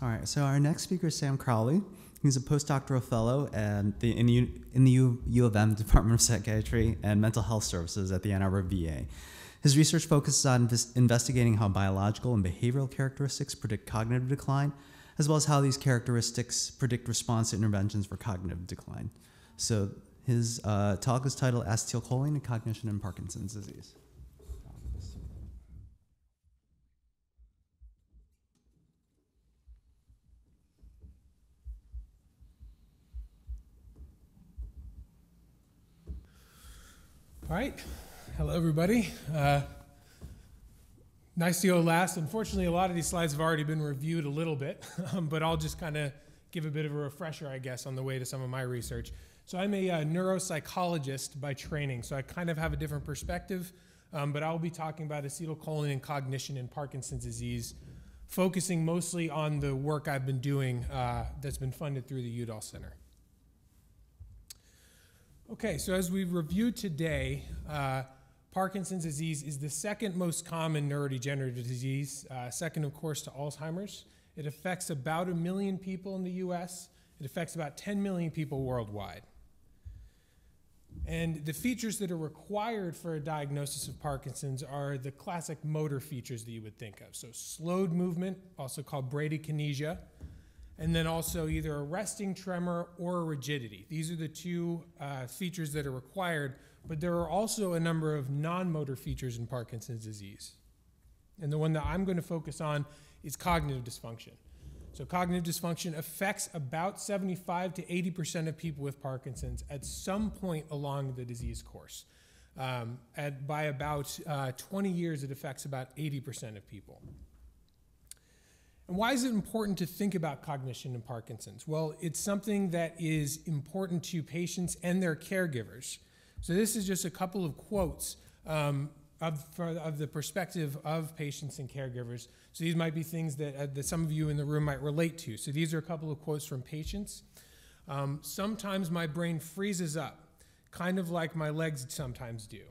All right, so our next speaker is Sam Crowley. He's a postdoctoral fellow in the U of M Department of Psychiatry and Mental Health Services at the Ann Arbor VA. His research focuses on investigating how biological and behavioral characteristics predict cognitive decline, as well as how these characteristics predict response to interventions for cognitive decline. So his talk is titled Acetylcholine and Cognition in Parkinson's Disease. All right. Hello, everybody. Nice to go last. Unfortunately, a lot of these slides have already been reviewed a little bit, but I'll just kind of give a bit of a refresher, I guess, on the way to some of my research. So I'm a neuropsychologist by training, so I kind of have a different perspective, but I'll be talking about acetylcholine and cognition in Parkinson's disease, focusing mostly on the work I've been doing that's been funded through the Udall Center. Okay, so as we've reviewed today, Parkinson's disease is the second most common neurodegenerative disease, second, of course, to Alzheimer's. It affects about 1 million people in the US. It affects about 10 million people worldwide. And the features that are required for a diagnosis of Parkinson's are the classic motor features that you would think of. So slowed movement, also called bradykinesia, and then also either a resting tremor or a rigidity. These are the two features that are required, but there are also a number of non-motor features in Parkinson's disease. And the one that I'm going to focus on is cognitive dysfunction. So cognitive dysfunction affects about 75 to 80% of people with Parkinson's at some point along the disease course. By about 20 years, it affects about 80% of people. And why is it important to think about cognition in Parkinson's? Well, it's something that is important to patients and their caregivers. So this is just a couple of quotes of the perspective of patients and caregivers. So these might be things that some of you in the room might relate to. So these are a couple of quotes from patients. Sometimes my brain freezes up, kind of like my legs sometimes do.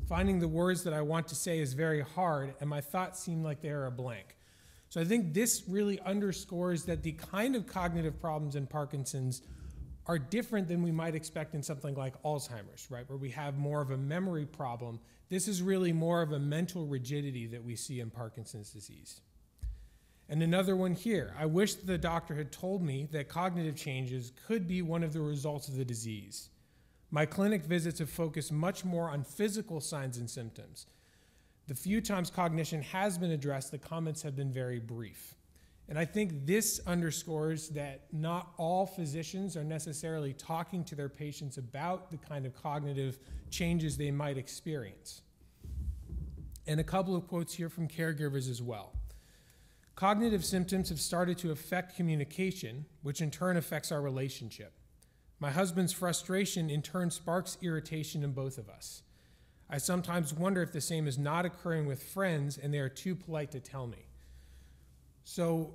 Finding the words that I want to say is very hard, and my thoughts seem like they are a blank. So I think this really underscores that the kind of cognitive problems in Parkinson's are different than we might expect in something like Alzheimer's, right, where we have more of a memory problem. This is really more of a mental rigidity that we see in Parkinson's disease. And another one here, I wish the doctor had told me that cognitive changes could be one of the results of the disease. My clinic visits have focused much more on physical signs and symptoms. The few times cognition has been addressed, the comments have been very brief. And I think this underscores that not all physicians are necessarily talking to their patients about the kind of cognitive changes they might experience. And a couple of quotes here from caregivers as well. Cognitive symptoms have started to affect communication, which in turn affects our relationship. My husband's frustration in turn sparks irritation in both of us. I sometimes wonder if the same is not occurring with friends and they are too polite to tell me. So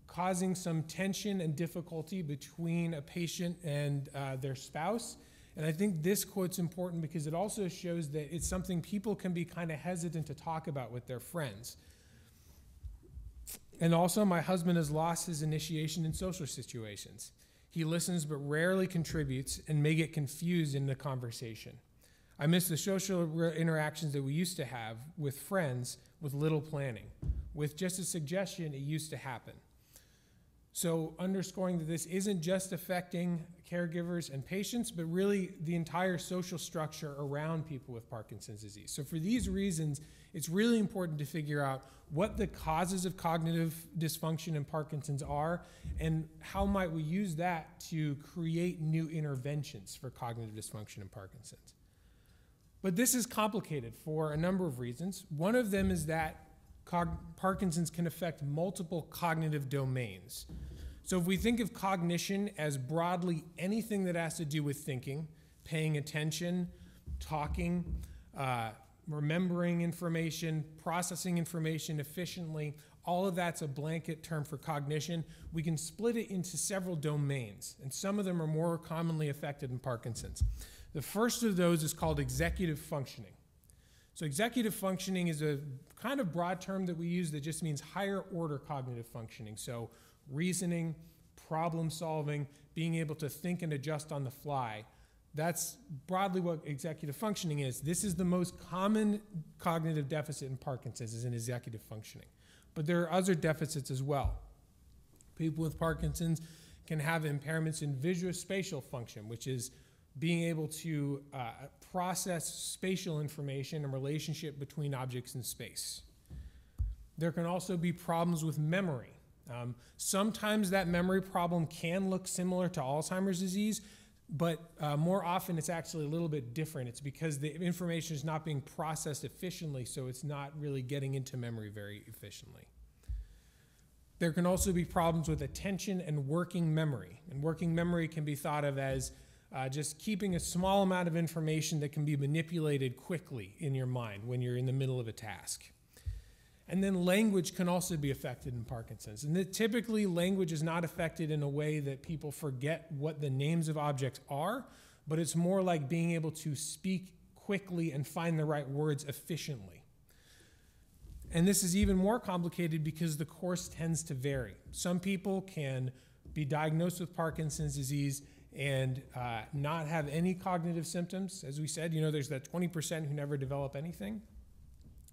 causing some tension and difficulty between a patient and their spouse. And I think this quote's important because it also shows that it's something people can be kind of hesitant to talk about with their friends. And also, my husband has lost his initiation in social situations. He listens but rarely contributes and may get confused in the conversation. I miss the social interactions that we used to have with friends with little planning. With just a suggestion, it used to happen. So underscoring that this isn't just affecting caregivers and patients, but really the entire social structure around people with Parkinson's disease. So for these reasons, it's really important to figure out what the causes of cognitive dysfunction in Parkinson's are, and how might we use that to create new interventions for cognitive dysfunction in Parkinson's. But this is complicated for a number of reasons. One of them is that Parkinson's can affect multiple cognitive domains. So if we think of cognition as broadly anything that has to do with thinking, paying attention, talking, remembering information, processing information efficiently, all of that's a blanket term for cognition. We can split it into several domains, and some of them are more commonly affected in Parkinson's. The first of those is called executive functioning. So executive functioning is a kind of broad term that we use that just means higher order cognitive functioning. So reasoning, problem solving, being able to think and adjust on the fly. That's broadly what executive functioning is. This is the most common cognitive deficit in Parkinson's, is in executive functioning. But there are other deficits as well. People with Parkinson's can have impairments in visuospatial function, which is being able to process spatial information and relationship between objects in space. There can also be problems with memory. Sometimes that memory problem can look similar to Alzheimer's disease, but more often it's actually a little bit different. It's because the information is not being processed efficiently, so it's not really getting into memory very efficiently. There can also be problems with attention and working memory. And working memory can be thought of as just keeping a small amount of information that can be manipulated quickly in your mind when you're in the middle of a task. And then language can also be affected in Parkinson's. And typically language is not affected in a way that people forget what the names of objects are, but it's more like being able to speak quickly and find the right words efficiently. And this is even more complicated because the course tends to vary. Some people can be diagnosed with Parkinson's disease and not have any cognitive symptoms. As we said, there's that 20% who never develop anything.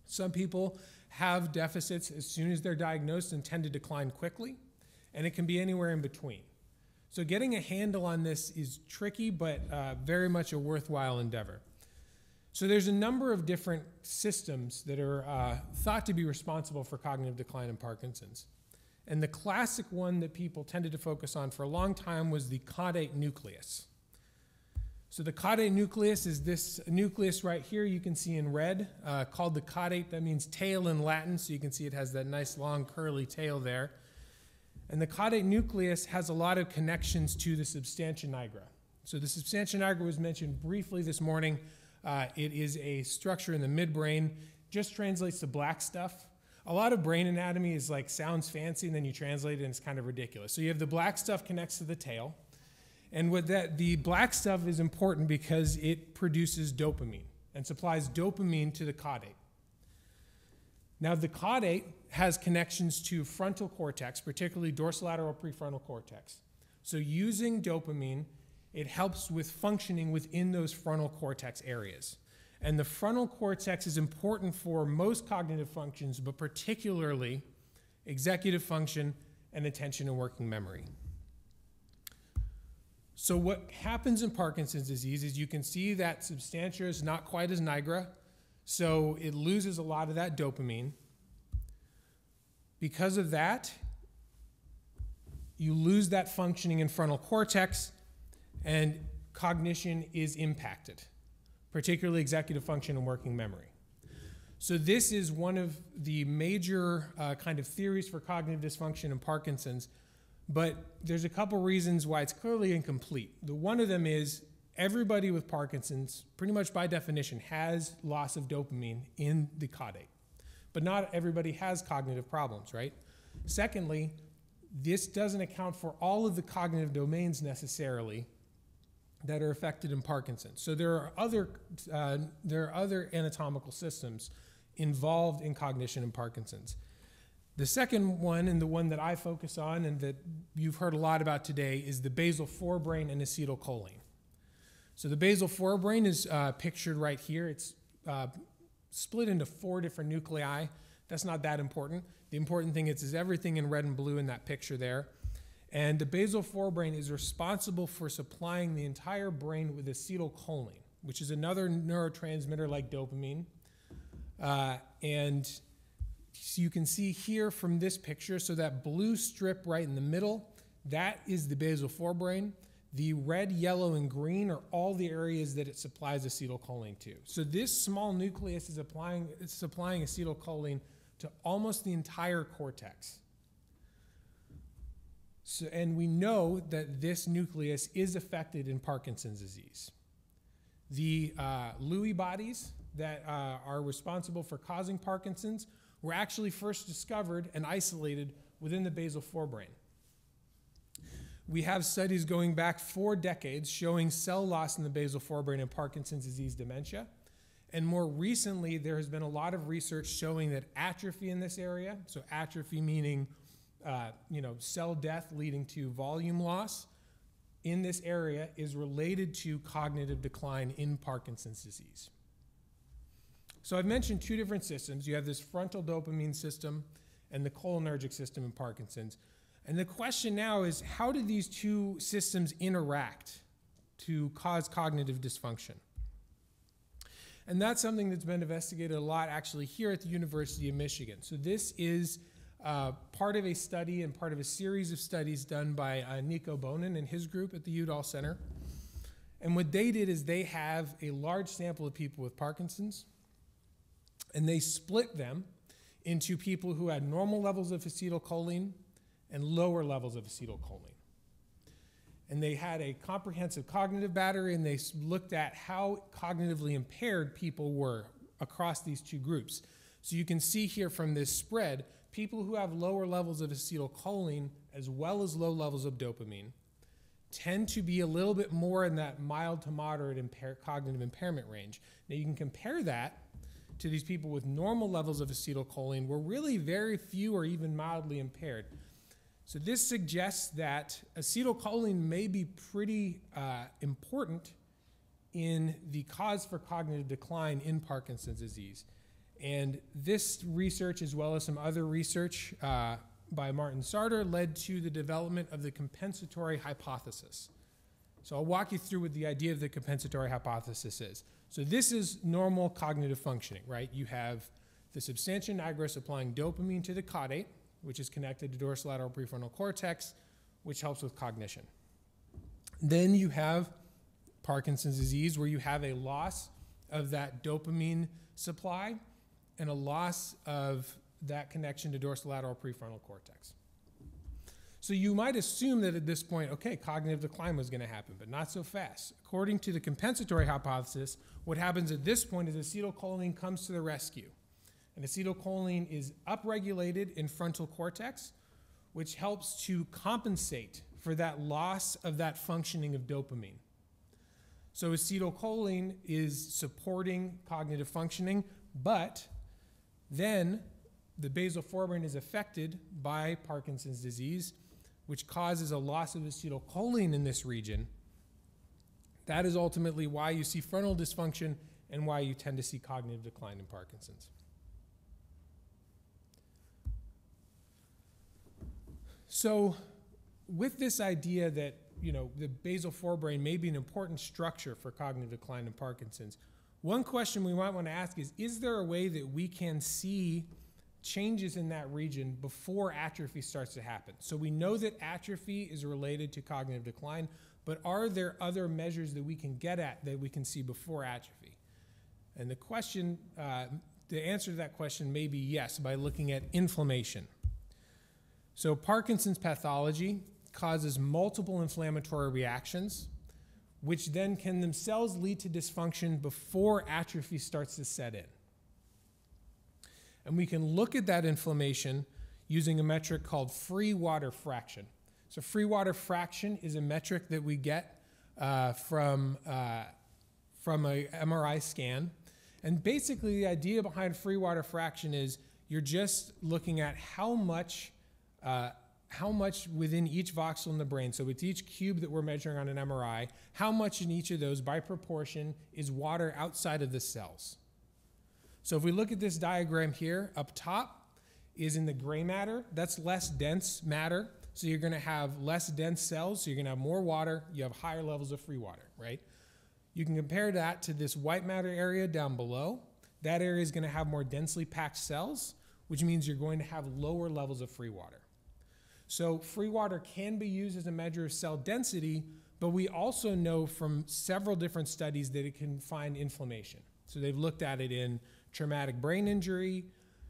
Some people have deficits as soon as they're diagnosed and tend to decline quickly, and it can be anywhere in between. So getting a handle on this is tricky, but very much a worthwhile endeavor. So there's a number of different systems that are thought to be responsible for cognitive decline in Parkinson's. And the classic one that people tended to focus on for a long time was the caudate nucleus. So the caudate nucleus is this nucleus right here you can see in red, called the caudate. That means tail in Latin, so you can see it has that nice long curly tail there. And the caudate nucleus has a lot of connections to the substantia nigra. So the substantia nigra was mentioned briefly this morning. It is a structure in the midbrain, just translates to black stuff. A lot of brain anatomy is like sounds fancy and then you translate it and it's kind of ridiculous. So you have the black stuff connects to the tail. And the black stuff is important because it produces dopamine and supplies dopamine to the caudate. Now the caudate has connections to frontal cortex, particularly dorsolateral prefrontal cortex. So using dopamine, it helps with functioning within those frontal cortex areas. And the frontal cortex is important for most cognitive functions, but particularly executive function and attention and working memory. So what happens in Parkinson's disease is you can see that substantia is not quite as nigra, so it loses a lot of that dopamine. Because of that, you lose that functioning in frontal cortex, and cognition is impacted, particularly executive function and working memory. So this is one of the major kind of theories for cognitive dysfunction in Parkinson's, but there's a couple reasons why it's clearly incomplete. One of them is everybody with Parkinson's, pretty much by definition, has loss of dopamine in the caudate, but not everybody has cognitive problems, right? Secondly, this doesn't account for all of the cognitive domains necessarily that are affected in Parkinson's. So there are other anatomical systems involved in cognition in Parkinson's. The second one, and the one that I focus on and that you've heard a lot about today, is the basal forebrain and acetylcholine. So the basal forebrain is pictured right here. It's split into 4 different nuclei. That's not that important. The important thing is everything in red and blue in that picture there. And the basal forebrain is responsible for supplying the entire brain with acetylcholine, which is another neurotransmitter like dopamine. And so you can see here from this picture, so that blue strip right in the middle, that is the basal forebrain. The red, yellow, and green are all the areas that it supplies acetylcholine to. So this small nucleus is supplying acetylcholine to almost the entire cortex. So, and we know that this nucleus is affected in Parkinson's disease. The Lewy bodies that are responsible for causing Parkinson's were actually first discovered and isolated within the basal forebrain. We have studies going back 4 decades showing cell loss in the basal forebrain in Parkinson's disease dementia. And more recently, there has been a lot of research showing that atrophy in this area, so atrophy meaning cell death leading to volume loss in this area is related to cognitive decline in Parkinson's disease. So I've mentioned two different systems. You have this frontal dopamine system and the cholinergic system in Parkinson's. And the question now is, how do these two systems interact to cause cognitive dysfunction? And that's something that's been investigated a lot actually here at the University of Michigan. So this is part of a study and part of a series of studies done by Nico Bonin and his group at the Udall Center. And what they did is they have a large sample of people with Parkinson's, and they split them into people who had normal levels of acetylcholine and lower levels of acetylcholine. And they had a comprehensive cognitive battery, and they looked at how cognitively impaired people were across these two groups. So you can see here from this spread, people who have lower levels of acetylcholine as well as low levels of dopamine tend to be a little bit more in that mild to moderate cognitive impairment range. Now you can compare that to these people with normal levels of acetylcholine, where really very few are even mildly impaired. So this suggests that acetylcholine may be pretty important in the cause for cognitive decline in Parkinson's disease. And this research, as well as some other research by Martin Sartor, led to the development of the compensatory hypothesis. So I'll walk you through what the idea of the compensatory hypothesis is. So this is normal cognitive functioning, right? You have the substantia nigra supplying dopamine to the caudate, which is connected to dorsolateral prefrontal cortex, which helps with cognition. Then you have Parkinson's disease, where you have a loss of that dopamine supply and a loss of that connection to dorsolateral prefrontal cortex. So you might assume that at this point, okay, cognitive decline was going to happen, but not so fast. According to the compensatory hypothesis, what happens at this point is acetylcholine comes to the rescue. And acetylcholine is upregulated in frontal cortex, which helps to compensate for that loss of that functioning of dopamine. So acetylcholine is supporting cognitive functioning, but then the basal forebrain is affected by Parkinson's disease, which causes a loss of acetylcholine in this region. That is ultimately why you see frontal dysfunction and why you tend to see cognitive decline in Parkinson's. So with this idea that the basal forebrain may be an important structure for cognitive decline in Parkinson's, one question we might want to ask is there a way that we can see changes in that region before atrophy starts to happen? So we know that atrophy is related to cognitive decline, but are there other measures that we can get at that we can see before atrophy? And the answer to that question may be yes, by looking at inflammation. So Parkinson's pathology causes multiple inflammatory reactions, which then can themselves lead to dysfunction before atrophy starts to set in. And we can look at that inflammation using a metric called free water fraction. So free water fraction is a metric that we get from a MRI scan. And basically the idea behind free water fraction is you're just looking at how much within each voxel in the brain, so with each cube that we're measuring on an MRI, how much in each of those by proportion is water outside of the cells. So if we look at this diagram here, up top is in the gray matter. That's less dense matter. So you're going to have less dense cells, so you're going to have more water. You have higher levels of free water, right? You can compare that to this white matter area down below. That area is going to have more densely packed cells, which means you're going to have lower levels of free water. So free water can be used as a measure of cell density, but we also know from several different studies that it can find inflammation. So they've looked at it in traumatic brain injury,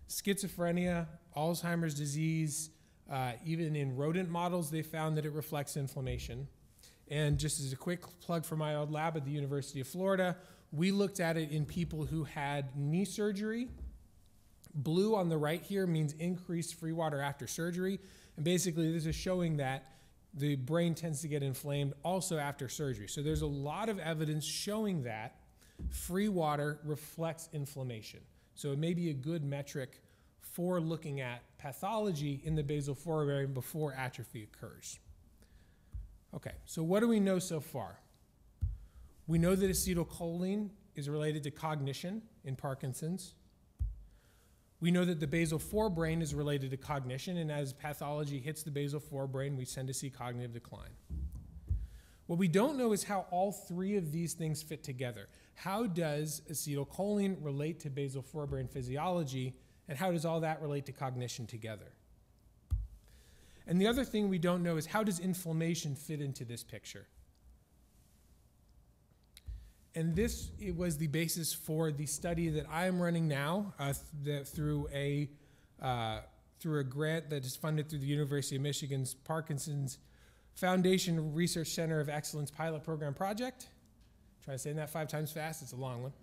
schizophrenia, Alzheimer's disease, even in rodent models, they found that it reflects inflammation. And just as a quick plug for my old lab at the University of Florida, we looked at it in people who had knee surgery. Blue on the right here means increased free water after surgery. And basically this is showing that the brain tends to get inflamed also after surgery. So there's a lot of evidence showing that free water reflects inflammation. So it may be a good metric for looking at pathology in the basal forebrain before atrophy occurs. Okay, so what do we know so far? We know that acetylcholine is related to cognition in Parkinson's. We know that the basal forebrain is related to cognition, and as pathology hits the basal forebrain, we tend to see cognitive decline. What we don't know is how all three of these things fit together. How does acetylcholine relate to basal forebrain physiology, and how does all that relate to cognition together? And the other thing we don't know is how does inflammation fit into this picture? And this was the basis for the study that I am running now through a grant that is funded through the University of Michigan's Parkinson's Foundation Research Center of Excellence Pilot Program Project. Try to say that 5 times fast, it's a long one.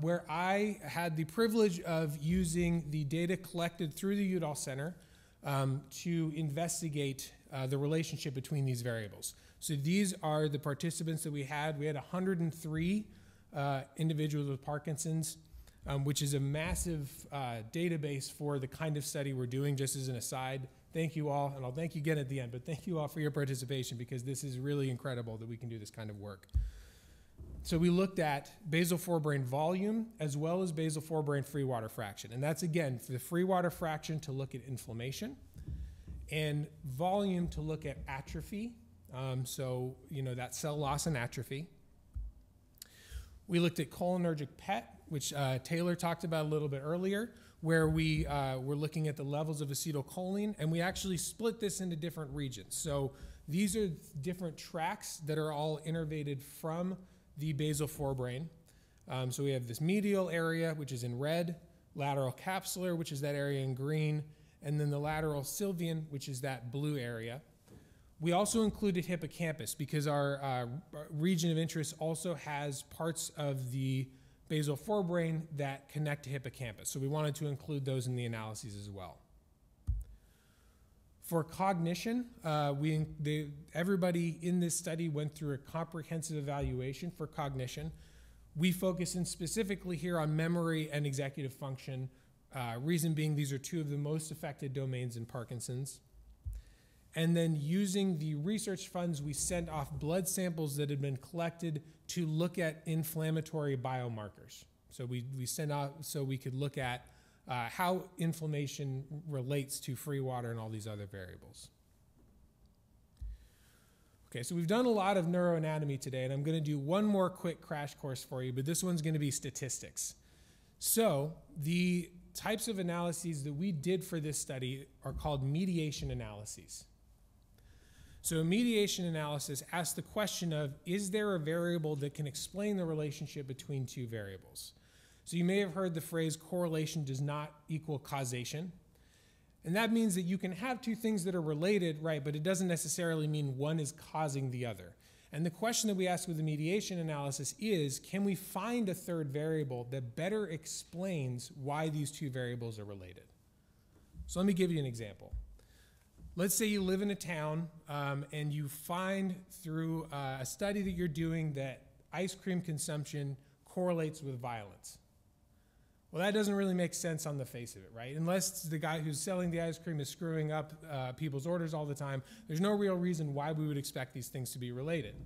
Where I had the privilege of using the data collected through the Udall Center to investigate the relationship between these variables. So these are the participants that we had. We had 103 individuals with Parkinson's, which is a massive database for the kind of study we're doing. Just as an aside, thank you all, and I'll thank you again at the end, but thank you all for your participation because this is really incredible that we can do this kind of work. So we looked at basal forebrain volume as well as basal forebrain free water fraction. And that's, again, for the free water fraction to look at inflammation and volume to look at atrophy. So, that cell loss and atrophy. We looked at cholinergic PET, which Taylor talked about a little bit earlier, where we were looking at the levels of acetylcholine, and we actually split this into different regions. So these are different tracts that are all innervated from the basal forebrain. So we have this medial area, which is in red, lateral capsular, which is that area in green, and then the lateral sylvian, which is that blue area. We also included hippocampus because our region of interest also has parts of the basal forebrain that connect to hippocampus. So we wanted to include those in the analyses as well. For cognition, everybody in this study went through a comprehensive evaluation for cognition. We focus in specifically here on memory and executive function, reason being these are 2 of the most affected domains in Parkinson's. And then using the research funds, we sent off blood samples that had been collected to look at inflammatory biomarkers. So we sent out so we could look at how inflammation relates to free water and all these other variables. Okay, so we've done a lot of neuroanatomy today, and I'm going to do one more quick crash course for you, but this one's going to be statistics. So the types of analyses that we did for this study are called mediation analyses. So a mediation analysis asks the question of, is there a variable that can explain the relationship between 2 variables? So you may have heard the phrase correlation does not equal causation. And that means that you can have 2 things that are related, right, but it doesn't necessarily mean one is causing the other. And the question that we ask with the mediation analysis is, can we find a 3rd variable that better explains why these 2 variables are related? So let me give you an example. Let's say you live in a town and you find through a study that you're doing that ice cream consumption correlates with violence. Well, that doesn't really make sense on the face of it, right? Unless the guy who's selling the ice cream is screwing up people's orders all the time, there's no real reason why we would expect these things to be related.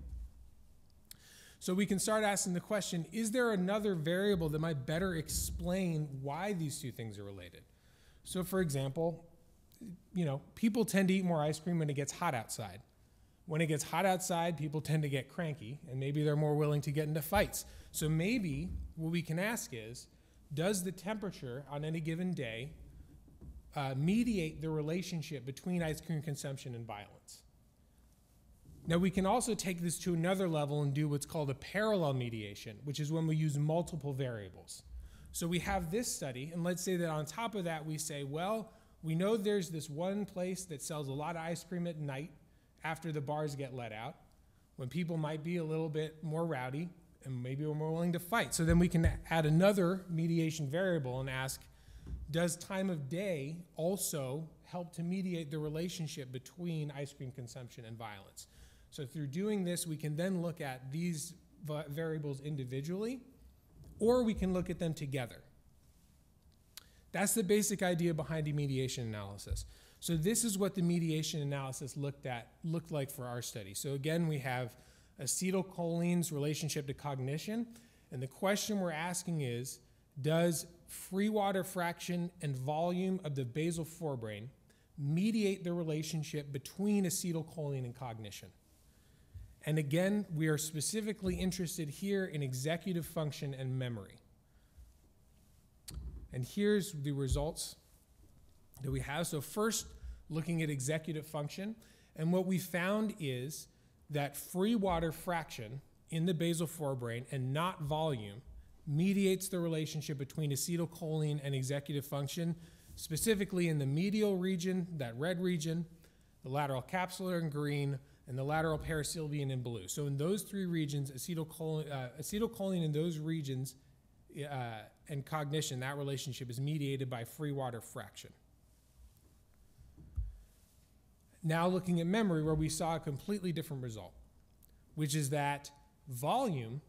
So we can start asking the question, is there another variable that might better explain why these 2 things are related? So for example, people tend to eat more ice cream when it gets hot outside. When it gets hot outside, people tend to get cranky, and maybe they're more willing to get into fights. So maybe what we can ask is, does the temperature on any given day mediate the relationship between ice cream consumption and violence? Now, we can also take this to another level and do what's called a parallel mediation, which is when we use multiple variables. So we have this study, and let's say that on top of that we say, well, we know there's this one place that sells a lot of ice cream at night after the bars get let out, when people might be a little bit more rowdy and maybe we're more willing to fight. So then we can add another mediation variable and ask, does time of day also help to mediate the relationship between ice cream consumption and violence? So through doing this, we can then look at these variables individually, or we can look at them together. That's the basic idea behind a mediation analysis. So this is what the mediation analysis looked like for our study. So again, we have acetylcholine's relationship to cognition, and the question we're asking is, does free water fraction and volume of the basal forebrain mediate the relationship between acetylcholine and cognition? And again, we are specifically interested here in executive function and memory. And here's the results that we have. So first, looking at executive function, and what we found is that free water fraction in the basal forebrain and not volume mediates the relationship between acetylcholine and executive function, specifically in the medial region, that red region, the lateral capsular in green, and the lateral parasylvian in blue. So in those three regions, acetylcholine in those regions and cognition, that relationship is mediated by free water fraction. Now looking at memory, where we saw a completely different result, which is that volume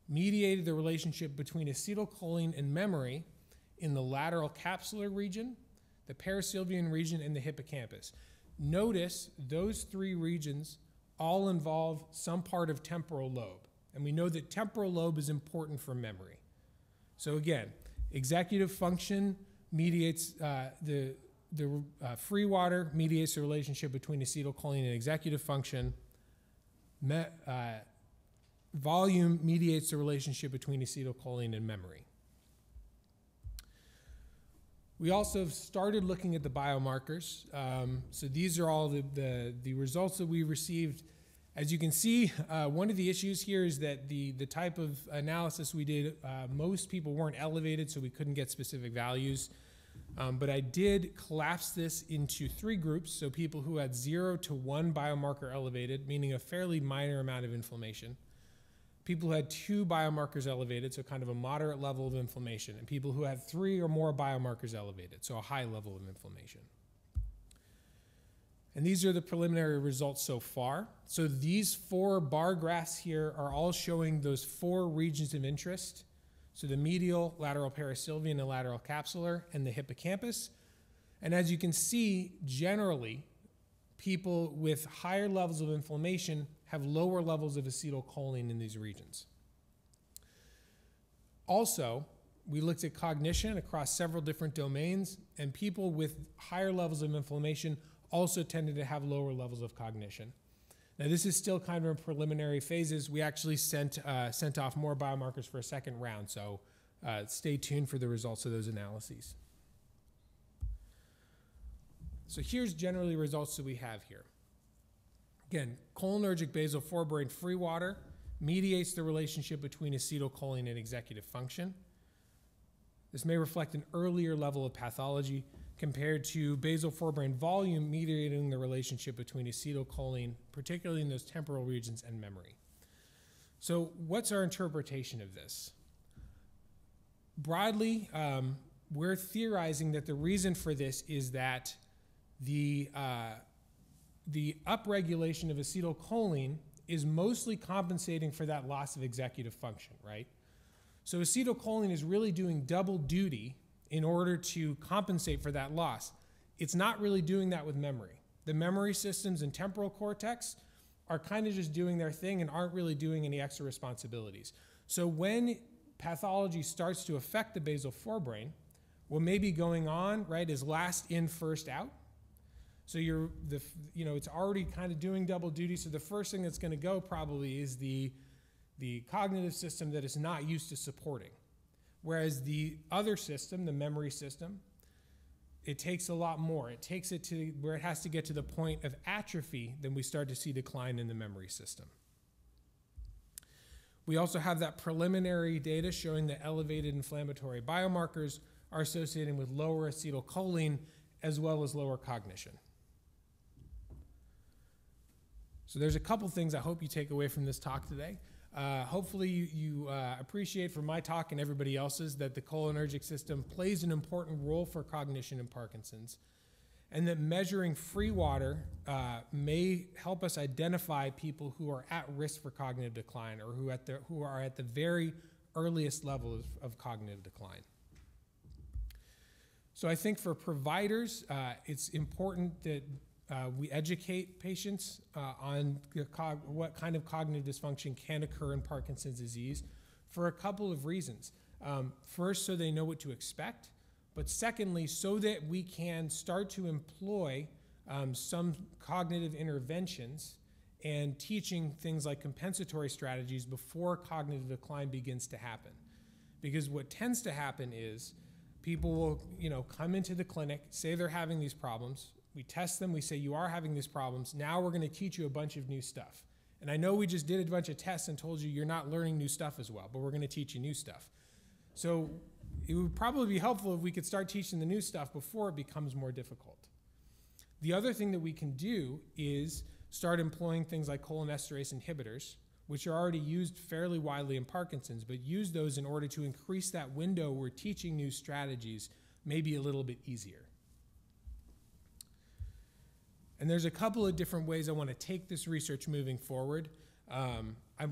mediated the relationship between acetylcholine and memory in the lateral capsular region, the parasylvian region, and the hippocampus. Notice those three regions all involve some part of temporal lobe. And we know that temporal lobe is important for memory. So again, executive function mediates the free water mediates the relationship between acetylcholine and executive function. Volume mediates the relationship between acetylcholine and memory. We also have started looking at the biomarkers. So these are all the results that we received. As you can see, one of the issues here is that the type of analysis we did, most people weren't elevated, so we couldn't get specific values. But I did collapse this into three groups, so people who had 0 to 1 biomarker elevated, meaning a fairly minor amount of inflammation. People who had 2 biomarkers elevated, so kind of a moderate level of inflammation, and people who had 3 or more biomarkers elevated, so a high level of inflammation. And these are the preliminary results so far. So these 4 bar graphs here are all showing those 4 regions of interest. So the medial, lateral parasylvian, and lateral capsular, and the hippocampus. And as you can see, generally, people with higher levels of inflammation have lower levels of acetylcholine in these regions. Also, we looked at cognition across several different domains, and people with higher levels of inflammation also tended to have lower levels of cognition. Now, this is still kind of in preliminary phases. We actually sent off more biomarkers for a second round, so stay tuned for the results of those analyses. So here's generally results that we have here. Again, cholinergic basal forebrain free water mediates the relationship between acetylcholine and executive function. This may reflect an earlier level of pathology compared to basal forebrain volume mediating the relationship between acetylcholine, particularly in those temporal regions, and memory. So what's our interpretation of this? Broadly, we're theorizing that the reason for this is that the upregulation of acetylcholine is mostly compensating for that loss of executive function, right? So acetylcholine is really doing double duty in order to compensate for that loss. It's not really doing that with memory. The memory systems and temporal cortex are kind of just doing their thing and aren't really doing any extra responsibilities. So when pathology starts to affect the basal forebrain, what may be going on, right, is last in, first out. So it's already kind of doing double duty. So the first thing that's going to go probably is the cognitive system that is not used to supporting. Whereas the other system, the memory system, it takes a lot more. It takes it to where it has to get to the point of atrophy, then we start to see decline in the memory system. We also have that preliminary data showing that elevated inflammatory biomarkers are associated with lower acetylcholine as well as lower cognition. So there's a couple things I hope you take away from this talk today. Hopefully you appreciate from my talk and everybody else's that the cholinergic system plays an important role for cognition in Parkinson's, and that measuring free water may help us identify people who are at risk for cognitive decline or who are at the very earliest level of cognitive decline. So I think for providers, it's important that we educate patients on what kind of cognitive dysfunction can occur in Parkinson's disease for a couple of reasons. First, so they know what to expect, but secondly, so that we can start to employ some cognitive interventions and teaching things like compensatory strategies before cognitive decline begins to happen. Because what tends to happen is people will, come into the clinic, say they're having these problems. We test them, we say, you are having these problems. Now we're going to teach you a bunch of new stuff. And I know we just did a bunch of tests and told you you're not learning new stuff as well, but we're going to teach you new stuff. So it would probably be helpful if we could start teaching the new stuff before it becomes more difficult. The other thing that we can do is start employing things like cholinesterase inhibitors, which are already used fairly widely in Parkinson's, but use those in order to increase that window where teaching new strategies may be a little bit easier. And there's a couple of different ways I want to take this research moving forward. I've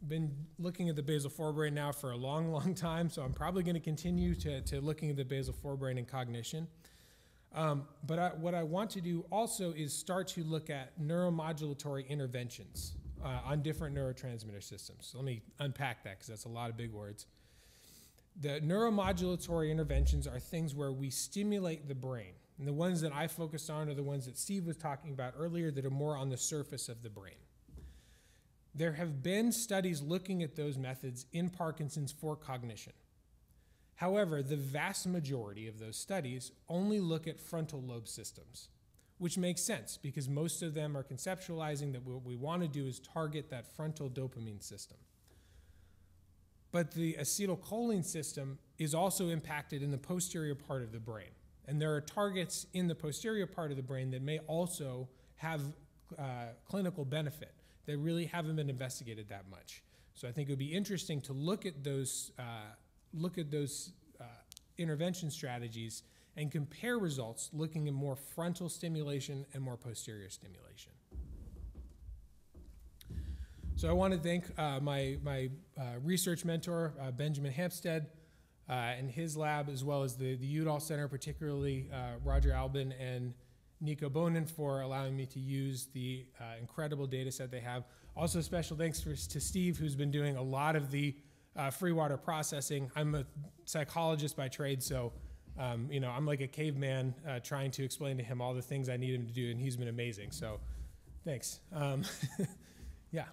been looking at the basal forebrain now for a long, long time, so I'm probably going to continue to looking at the basal forebrain and cognition. But what I want to do also is start to look at neuromodulatory interventions on different neurotransmitter systems. So let me unpack that because that's a lot of big words. The neuromodulatory interventions are things where we stimulate the brain. And the ones that I focused on are the ones that Steve was talking about earlier that are more on the surface of the brain. There have been studies looking at those methods in Parkinson's for cognition. However, the vast majority of those studies only look at frontal lobe systems, which makes sense because most of them are conceptualizing that what we want to do is target that frontal dopamine system. But the acetylcholine system is also impacted in the posterior part of the brain. And there are targets in the posterior part of the brain that may also have clinical benefit that really haven't been investigated that much. So I think it would be interesting to look at those intervention strategies and compare results looking at more frontal stimulation and more posterior stimulation. So I want to thank my research mentor, Benjamin Hampstead, and his lab, as well as the Udall Center, particularly Roger Albin and Nico Bonin, for allowing me to use the incredible data set they have. Also, special thanks to Steve, who's been doing a lot of the free water processing. I'm a psychologist by trade, so I'm like a caveman trying to explain to him all the things I need him to do, and he's been amazing. So, thanks. Yeah.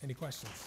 Any questions?